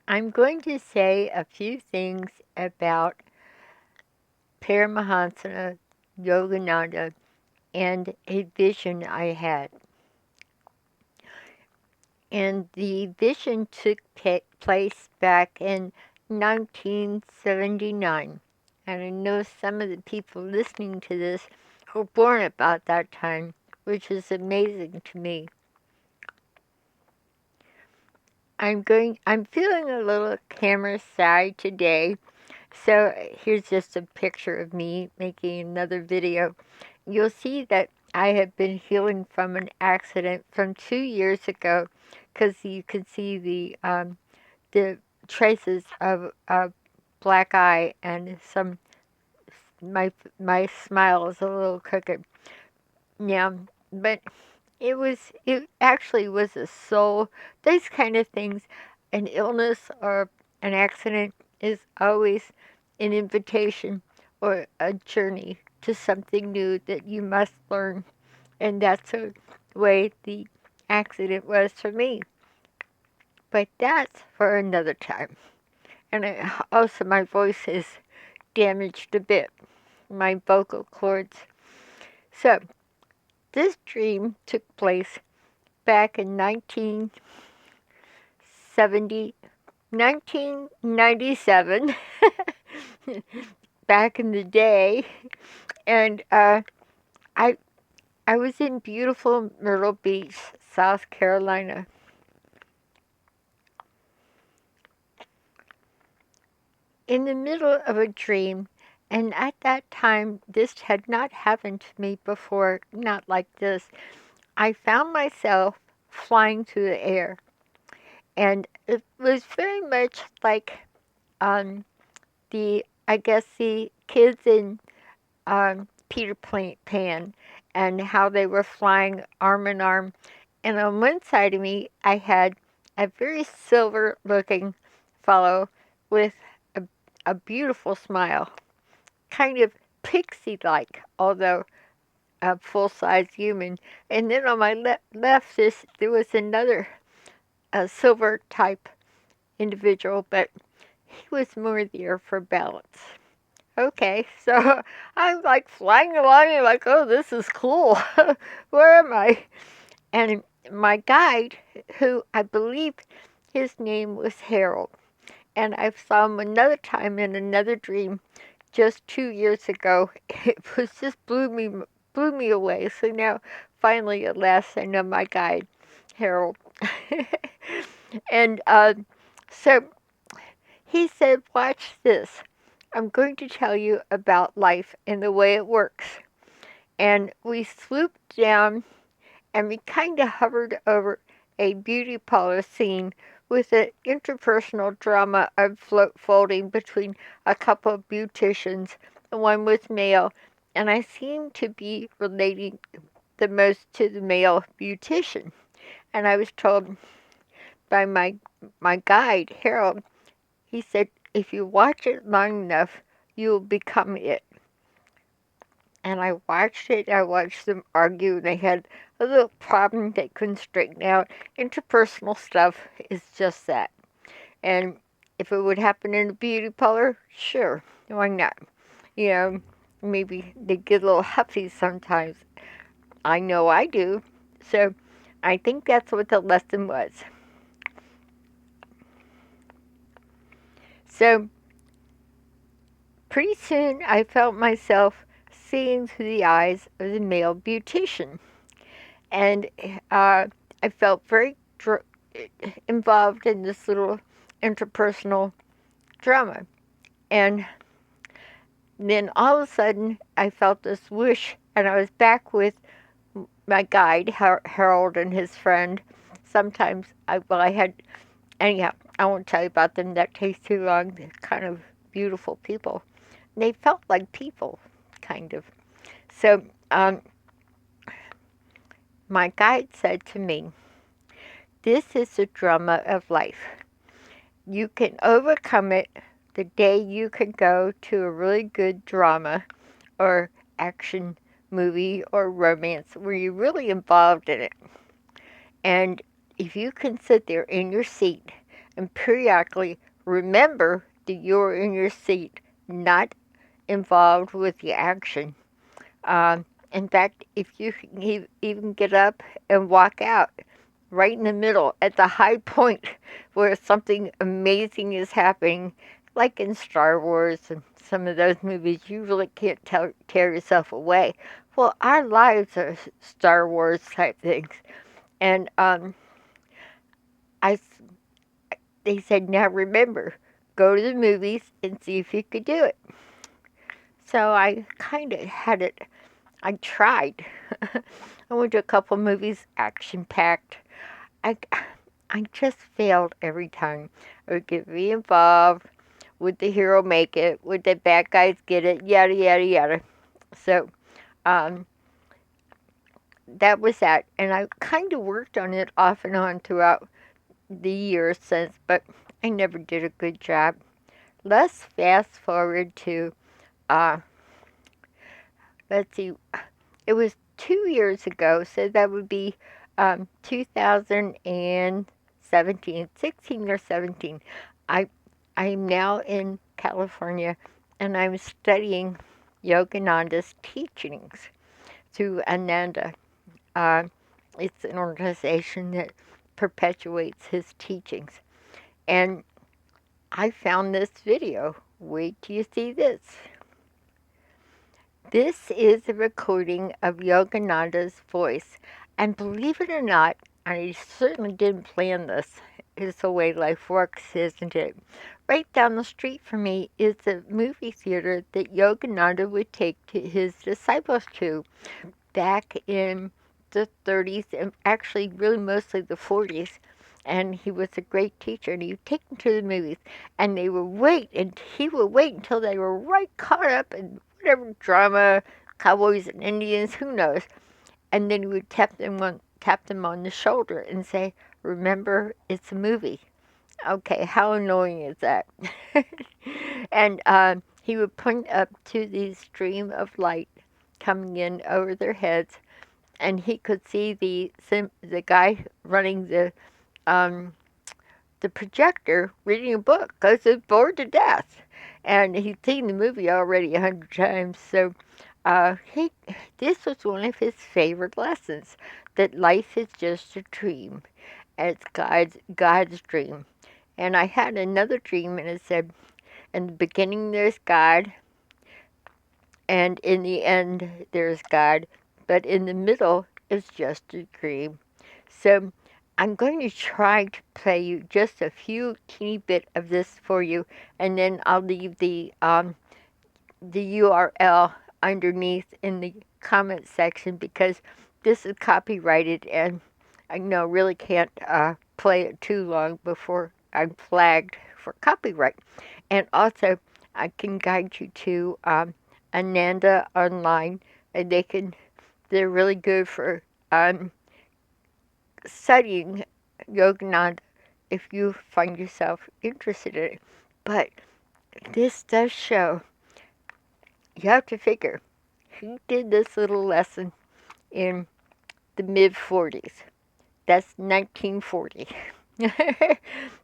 I'm going to say a few things about Paramahansa Yogananda and a vision I had. And the vision took place back in 1979. And I know some of the people listening to this were born about that time, which is amazing to me. I'm feeling a little camera shy today. So here's just a picture of me making another video. You'll see that I have been healing from an accident from 2 years ago, because you can see the traces of a black eye and some my smile is a little crooked now, but it actually was a soul. Those kind of things, an illness or an accident is always an invitation or a journey to something new that you must learn. And that's the way the accident was for me. But that's for another time. And also, my voice is damaged a bit, my vocal cords. So, this dream took place back in 1997, back in the day, and I I was in beautiful Myrtle Beach, South Carolina. In the middle of a dream, and at that time, this had not happened to me before, not like this. I found myself flying through the air, and it was very much like I guess the kids in Peter Pan, and how they were flying arm in arm. And on one side of me, I had a very silver looking fellow with a, a beautiful smile, kind of pixie like, although a full size human. And then on my left, there was another silver type individual, but he was more there for balance. Okay, so I'm like flying along and like, oh, this is cool. Where am I? And my guide, who I believe his name was Harold, and I saw him another time in another dream just 2 years ago. It was just blew me away. So now, finally, at last, I know my guide, Harold. And so he said, "Watch this. I'm going to tell you about life and the way it works." And we swooped down and we kind of hovered over a beauty parlor scene with an interpersonal drama unfolding between a couple of beauticians. One was male, and I seemed to be relating the most to the male beautician. And I was told by my guide, Harold, he said, if you watch it long enough, you'll become it. And I watched it. I watched them argue. They had a little problem they couldn't straighten out. Interpersonal stuff is just that. And if it would happen in a beauty parlor, sure, why not? You know, maybe they get a little huffy sometimes. I know I do. So I think that's what the lesson was. So pretty soon I felt myself seeing through the eyes of the male beautician. And I felt very involved in this little interpersonal drama. And then all of a sudden, I felt this whoosh, and I was back with my guide, Harold, and his friend. Sometimes, I had, anyhow, I won't tell you about them, that takes too long. They're kind of beautiful people. They felt like people, kind of. So, my guide said to me, this is the drama of life. You can overcome it the day you can go to a really good drama or action movie or romance where you're really involved in it. And if you can sit there in your seat and periodically remember that you're in your seat, not involved with the action. In fact, if you can even get up and walk out right in the middle at the high point where something amazing is happening, like in Star Wars and some of those movies, you really can't tear yourself away. Well, our lives are Star Wars type things. And I, they said, now remember, go to the movies and see if you could do it. So I kind of had it. I tried. I went to a couple movies, action packed. I, I just failed every time. I would get re-involved. Would the hero make it? Would the bad guys get it? Yada, yada, yada. So um, that was that. And I kind of worked on it off and on throughout the years since, but I never did a good job. Let's fast forward to, uh, let's see, it was 2 years ago, so that would be 2017, 16 or 17. I I'm now in California, and I'm studying Yogananda's teachings through Ananda. Uh, it's an organization that perpetuates his teachings, and I found this video. Wait till you see this. This is a recording of Yogananda's voice, and believe it or not, I certainly didn't plan this. It's the way life works, isn't it? Right down the street from me is a movie theater that Yogananda would take to his disciples to back in the 30s, and actually really mostly the 40s. And he was a great teacher, and he would take them to the movies, and they would wait, and he would wait until they were right caught up in whatever drama, cowboys and Indians, who knows. And then he would tap them on the shoulder and say, "Remember, it's a movie." Okay, how annoying is that? And he would point up to the stream of light coming in over their heads, and he could see the guy running um, the projector reading a book because he's bored to death, and he'd seen the movie already 100 times. So he this was one of his favorite lessons, that life is just a dream. And it's God's dream. And I had another dream, and it said, in the beginning there's God, and in the end there's God, but in the middle is just a dream. So I'm going to try to play you just a few teeny bit of this for you, and then I'll leave the URL underneath in the comment section, because this is copyrighted, and I know really can't play it too long before I'm flagged for copyright. And also, I can guide you to Ananda online, and they're really good for studying Yogananda if you find yourself interested in it. But this does show, you have to figure, he did this little lesson in the mid 40s. That's 1940.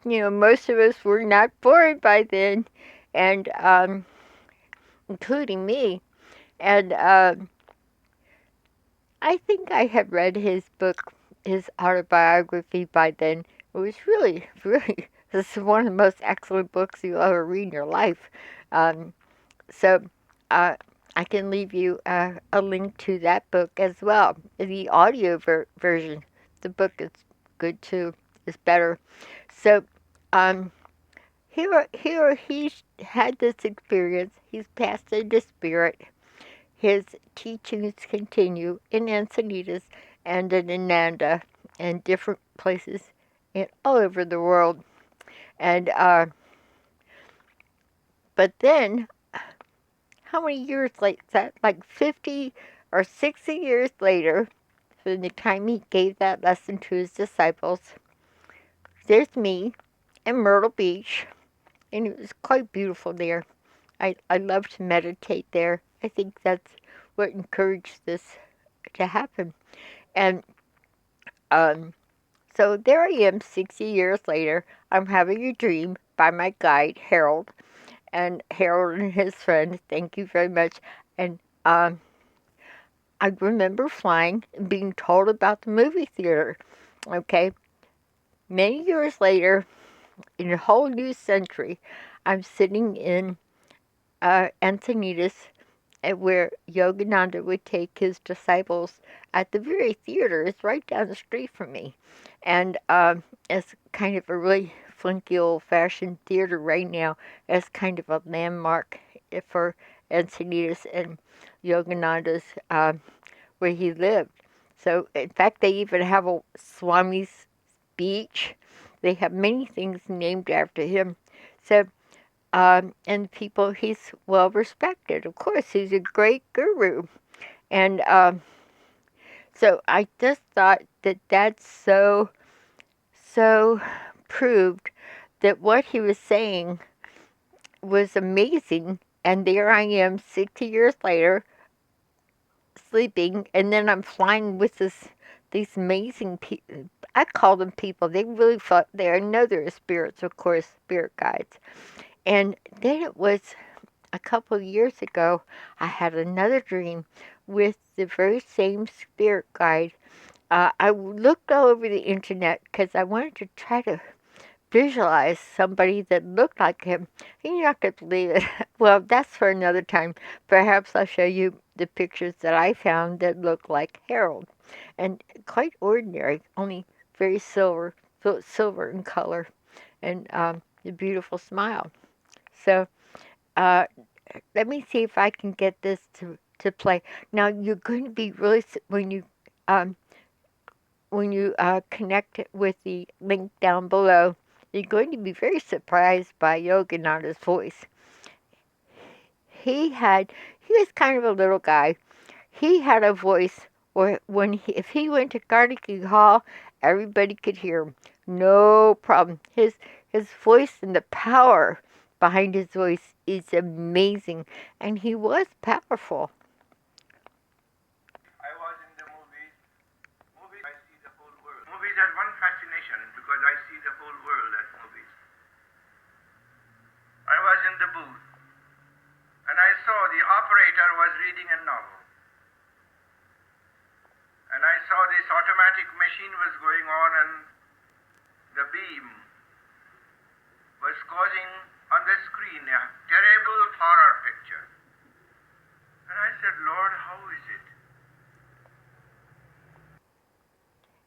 Most of us were not born by then, and including me. And I think I had read his book, his autobiography by then. It was really, really, this is one of the most excellent books you'll ever read in your life. Um, so I can leave you a link to that book as well. The audio version, the book is good too, is better. So um, here he's had this experience. He's passed into spirit. His teachings continue in Encinitas and in Ananda and different places all over the world. And but then, how many years like that? Like 50 or 60 years later, from the time he gave that lesson to his disciples, there's me in Myrtle Beach, and it was quite beautiful there. I love to meditate there. I think that's what encouraged this to happen. And um, so there I am 60 years later. I'm having a dream by my guide, Harold, and his friend. Thank you very much. And I remember flying and being told about the movie theater. Okay, many years later, in a whole new century, I'm sitting in Encinitas where Yogananda would take his disciples at the very theater. It's right down the street from me. And it's kind of a really funky old fashioned theater right now. It's kind of a landmark for Encinitas and Yogananda's where he lived. So, in fact, they even have a Swami's beach. They have many things named after him. So, and people, he's well respected. Of course, he's a great guru. And so I just thought that that's so proved that what he was saying was amazing. And there I am 60 years later, sleeping, and then I'm flying with these amazing people. I call them people. They really thought they, I know they're spirits, of course, spirit guides. And then it was a couple of years ago, I had another dream with the very same spirit guide. I looked all over the internet because I wanted to try to visualize somebody that looked like him. You're not going to believe it. Well, that's for another time. Perhaps I'll show you the pictures that I found that look like Harold. And quite ordinary, only very silver in color, and a beautiful smile. So, uh, let me see if I can get this to play. Now you're going to be really um, when you connect it with the link down below, you're going to be very surprised by Yogananda's voice. He was kind of a little guy. He had a voice where if he went to Carnegie Hall, everybody could hear him. No problem. His voice and the power behind his voice is amazing, and he was powerful.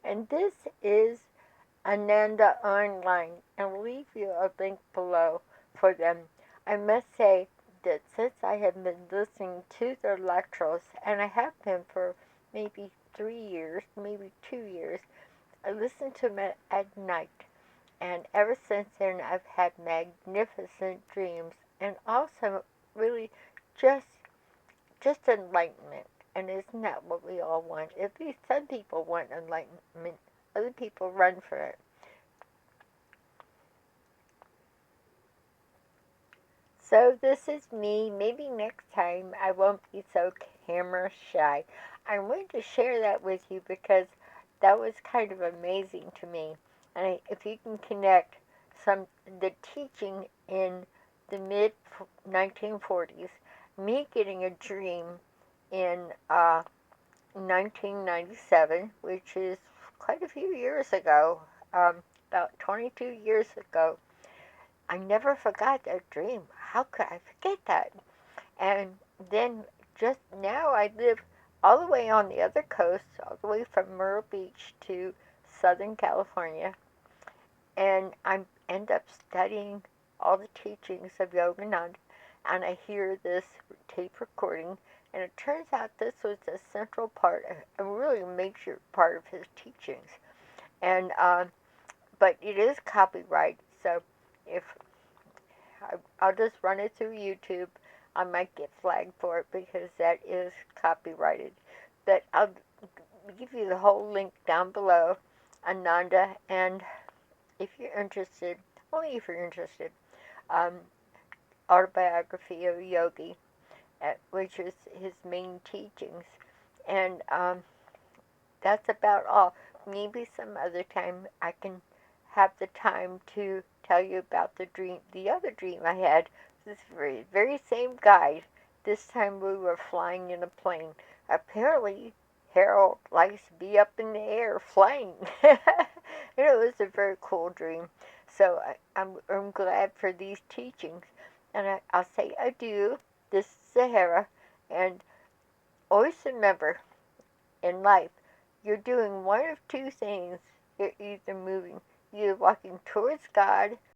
And this is Ananda Online, and we'll leave you a link below for them. I must say that since I have been listening to their lectures, and I have been for maybe 3 years, maybe 2 years, I listen to them at night. And ever since then, I've had magnificent dreams, and also really just just enlightenment. And isn't that what we all want? At least some people want enlightenment. Other people run for it. So this is me. Maybe next time I won't be so camera shy. I wanted to share that with you because that was kind of amazing to me. And if you can connect the teaching in the mid 1940s, me getting a dream in 1997, which is quite a few years ago, about 22 years ago. I never forgot that dream. How could I forget that? And then just now I live all the way on the other coast, all the way from Myrtle Beach to Southern California, and I end up studying all the teachings of Yogananda, and I hear this tape recording, and it turns out this was a central part, a really major part of his teachings, and but it is copyright, so if I'll just run it through YouTube. I might get flagged for it because that is copyrighted. But I'll give you the whole link down below, Ananda, and if you're interested, only if you're interested, um, autobiography of a yogi, which is his main teachings. And that's about all. Maybe some other time I can have the time to tell you about the other dream I had. This very same guide. This time we were flying in a plane. Apparently, Harold likes to be up in the air flying. It was a very cool dream. So I'm glad for these teachings. And I'll say adieu. This is Sahara. And always remember, in life, you're doing one of two things. You're either walking towards God